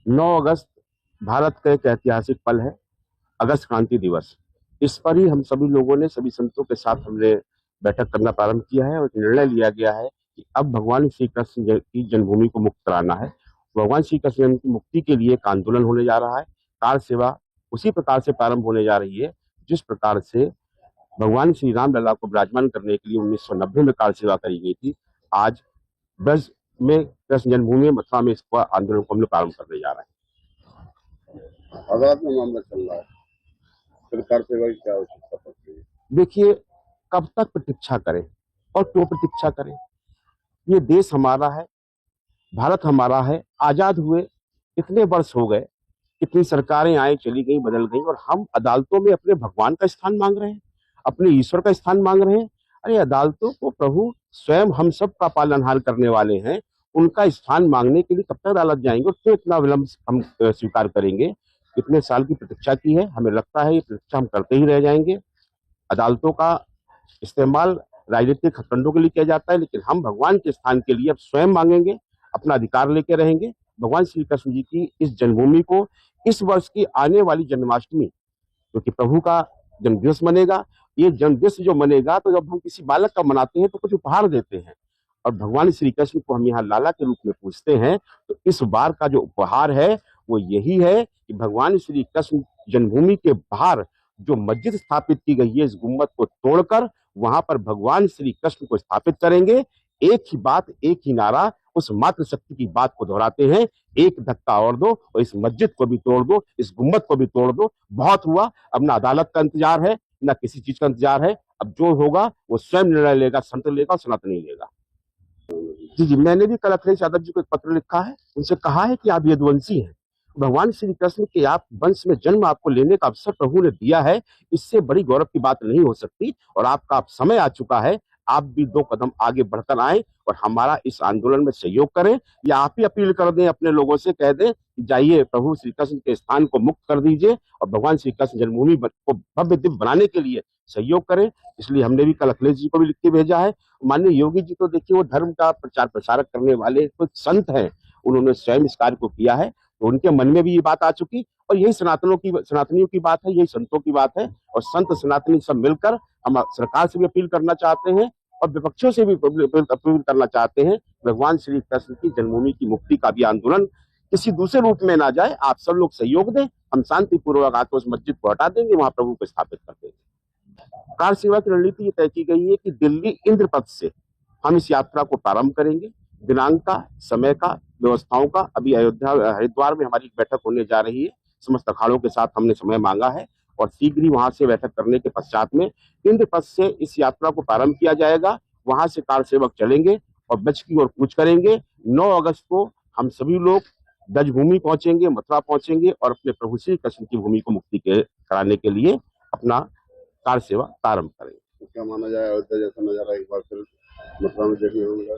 9 अगस्त भारत का एक ऐतिहासिक पल है, अगस्त क्रांति दिवस। इस पर ही हम सभी लोगों ने, सभी संतों के साथ हमने बैठक करना प्रारंभ किया है और निर्णय लिया गया है कि अब भगवान श्री कृष्ण की जन्मभूमि को मुक्त कराना है। भगवान श्री कृष्ण की मुक्ति के लिए एक आंदोलन होने जा रहा है। कार सेवा उसी प्रकार से प्रारंभ होने जा रही है जिस प्रकार से भगवान श्री राम लला को विराजमान करने के लिए 1990 में कार सेवा करी गई थी। आज ब्रज में, कृष्ण जन्मभूमि मथुरा में इसका आंदोलन को हम लोग प्रारंभ करने जा रहे हैं। आजाद में मामला चल रहा है, सरकार सेवा की क्या आवश्यकता पड़ती है? देखिए, कब तक प्रतीक्षा करें और क्यों प्रतीक्षा करें? ये देश हमारा है, भारत हमारा है। आजाद हुए इतने वर्ष हो गए, कितनी सरकारें आई चली गई, बदल गई, और हम अदालतों में अपने भगवान का स्थान मांग रहे हैं, अपने ईश्वर का स्थान मांग रहे हैं। अरे, अदालतों को प्रभु स्वयं हम सब का पालनहार करने वाले हैं, उनका स्थान मांगने के लिए कब तक अदालत जाएंगे और क्यों इतना विलंब हम स्वीकार करेंगे? इतने साल की प्रतीक्षा की है, हमें लगता है ये प्रतीक्षा हम करते ही रह जाएंगे। अदालतों का इस्तेमाल राजनीतिक हथकंडों के लिए किया जाता है, लेकिन हम भगवान के स्थान के लिए अब स्वयं मांगेंगे, अपना अधिकार लेके रहेंगे। भगवान श्री कृष्ण जी की इस जन्मभूमि को इस वर्ष की आने वाली जन्माष्टमी, क्योंकि प्रभु का जन्मदिवस मनेगा, ये जन्मदिवस जो मनेगा, तो जब हम किसी बालक का मनाते हैं तो कुछ उपहार देते हैं, और भगवान श्री कृष्ण को हम यहाँ लाला के रूप में पूजते हैं। तो इस बार का जो उपहार है वो यही है कि भगवान श्री कृष्ण जन्मभूमि के बाहर जो मस्जिद स्थापित की गई है, इस गुम्बद को तोड़कर वहां पर भगवान श्री कृष्ण को स्थापित करेंगे। एक ही बात, एक ही नारा, उस मातृ शक्ति की बात को दोहराते हैं, एक धक्का और दो और इस मस्जिद को भी तोड़ दो, इस गुम्बद को भी तोड़ दो। बहुत हुआ, अब ना अदालत का इंतजार है, ना किसी चीज का इंतजार है। अब जो होगा वो स्वयं निर्णय लेगा, संत लेगा, सनातनी लेगा। जी जी, मैंने भी कल अखिलेश यादव जी को एक पत्र लिखा है, उनसे कहा है कि आप यदुवंशी हैं, भगवान श्री कृष्ण के आप वंश में जन्म आपको लेने का अवसर प्रभु ने दिया है, इससे बड़ी गौरव की बात नहीं हो सकती। और आपका अब समय आ चुका है, आप भी 2 कदम आगे बढ़कर आए और हमारा इस आंदोलन में सहयोग करें, या आप ही अपील कर दें अपने लोगों से, कह दें जाइए प्रभु श्री कृष्ण के स्थान को मुक्त कर दीजिए और भगवान श्री कृष्ण जन्मभूमि को भव्य दिव्य बनाने के लिए सहयोग करें। इसलिए हमने भी कल अखिलेश जी को भी लिख के भेजा है। माननीय योगी जी तो देखिए, वो धर्म का प्रचार प्रसारक करने वाले कुछ संत हैं, उन्होंने स्वयं इस कार्य को किया है, तो उनके मन में भी ये बात आ चुकी, और यही सनातनियों की बात है, यही संतों की बात है। और संत सनातनी सब मिलकर हम सरकार से भी अपील करना चाहते हैं और विपक्षों से भी अपील करना चाहते हैं, भगवान श्री कृष्ण की जन्मभूमि की मुक्ति का भी आंदोलन किसी दूसरे रूप में ना जाए। आप सब लोग सहयोग दें, हम शांतिपूर्वक आकर उस मस्जिद को हटा देंगे, वहां प्रभु को स्थापित कर देंगे। कार सेवा की रणनीति ये तय की गई है कि दिल्ली इंद्रपथ से हम इस यात्रा को प्रारंभ करेंगे। दिनांक का, समय का, व्यवस्थाओं का अभी अयोध्या हरिद्वार में हमारी बैठक होने जा रही है, समस्त अखाड़ों के साथ हमने समय मांगा है, और शीघ्र ही वहां से बैठक करने के पश्चात में इंद्रपथ से इस यात्रा को प्रारंभ किया जाएगा। वहां से कार सेवक चलेंगे और ब्रज की ओर कूच करेंगे। 9 अगस्त को हम सभी लोग ब्रजभूमि पहुंचेंगे, मथुरा पहुंचेंगे और अपने प्रभु श्री कृष्ण की भूमि को मुक्ति कराने के लिए अपना कार सेवा प्रारंभ करेंगे। तो क्या माना जाए, अयोध्या जैसा नजारा एक बार फिर मथुरा में देखने को मिलेगा?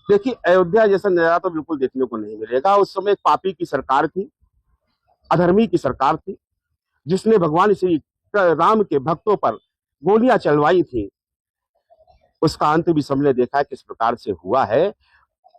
देखिए, अयोध्या जैसा नजारा तो बिल्कुल देखने को नहीं मिलेगा। उस समय पापी की सरकार थी, अधर्मी की सरकार थी, जिसने भगवान श्री राम के भक्तों पर गोलियां चलवाई थी। उसका अंत भी सबने देखा है किस प्रकार से हुआ है।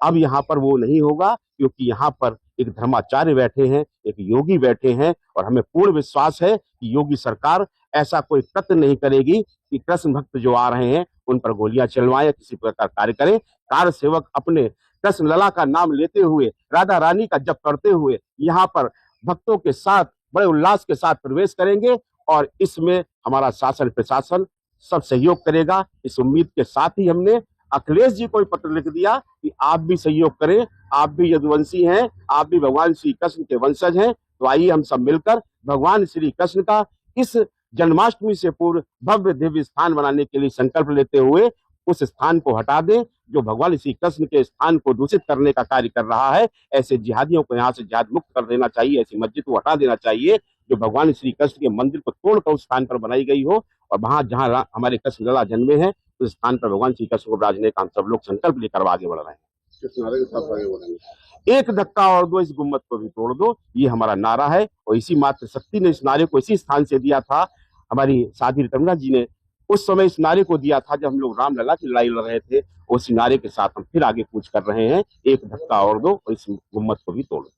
अब यहाँ पर वो नहीं होगा, क्योंकि यहाँ पर एक धर्माचार्य बैठे हैं, एक योगी बैठे हैं, और हमें पूर्ण विश्वास है कि योगी सरकार ऐसा कोई कृत्य नहीं करेगी कि कृष्ण भक्त जो आ रहे हैं उन पर गोलियां चलवाएं या किसी प्रकार कार्य करें। कार सेवक अपने कृष्ण लला का नाम लेते हुए, राधा रानी का जप करते हुए यहाँ पर भक्तों के साथ बड़े उल्लास के साथ प्रवेश करेंगे, और इसमें हमारा शासन प्रशासन सब सहयोग करेगा। इस उम्मीद के साथ ही हमने अखिलेश जी को पत्र लिख दिया कि आप भी सहयोग करें, आप भी यदुवंशी हैं, आप भी भगवान श्री कृष्ण के वंशज हैं। तो आइए हम सब मिलकर भगवान श्री कृष्ण का इस जन्माष्टमी से पूर्व भव्य दिव्य स्थान बनाने के लिए संकल्प लेते हुए उस स्थान को हटा दें जो भगवान श्री कृष्ण के स्थान को दूषित करने का कार्य कर रहा है। ऐसे जिहादियों को यहाँ से जिहाद मुक्त कर देना चाहिए, ऐसी मस्जिद को हटा देना चाहिए जो भगवान श्री कृष्ण के मंदिर को तोड़कर उस स्थान पर बनाई गई हो, और वहां जहां हमारे कृष्ण लला जन्मे हैं उस स्थान पर भगवान श्री कृष्ण को विराजने का हम सब लोग संकल्प लेकर आगे बढ़ रहे हैं। किस नारे के साथ आगे बढ़ेंगे? एक धक्का और दो, इस गुम्मत को भी तोड़ दो, ये हमारा नारा है। और इसी मात्र शक्ति ने इस नारे को इसी स्थान से दिया था। हमारी साध्वी रतनगंगा जी ने उस समय इस नारे को दिया था जब हम लोग रामलला की लड़ाई लड़ रहे थे। उस नारे के साथ हम फिर आगे कूच कर रहे हैं, एक धक्का और दो और इस गुम्मत को भी तोड़ दो।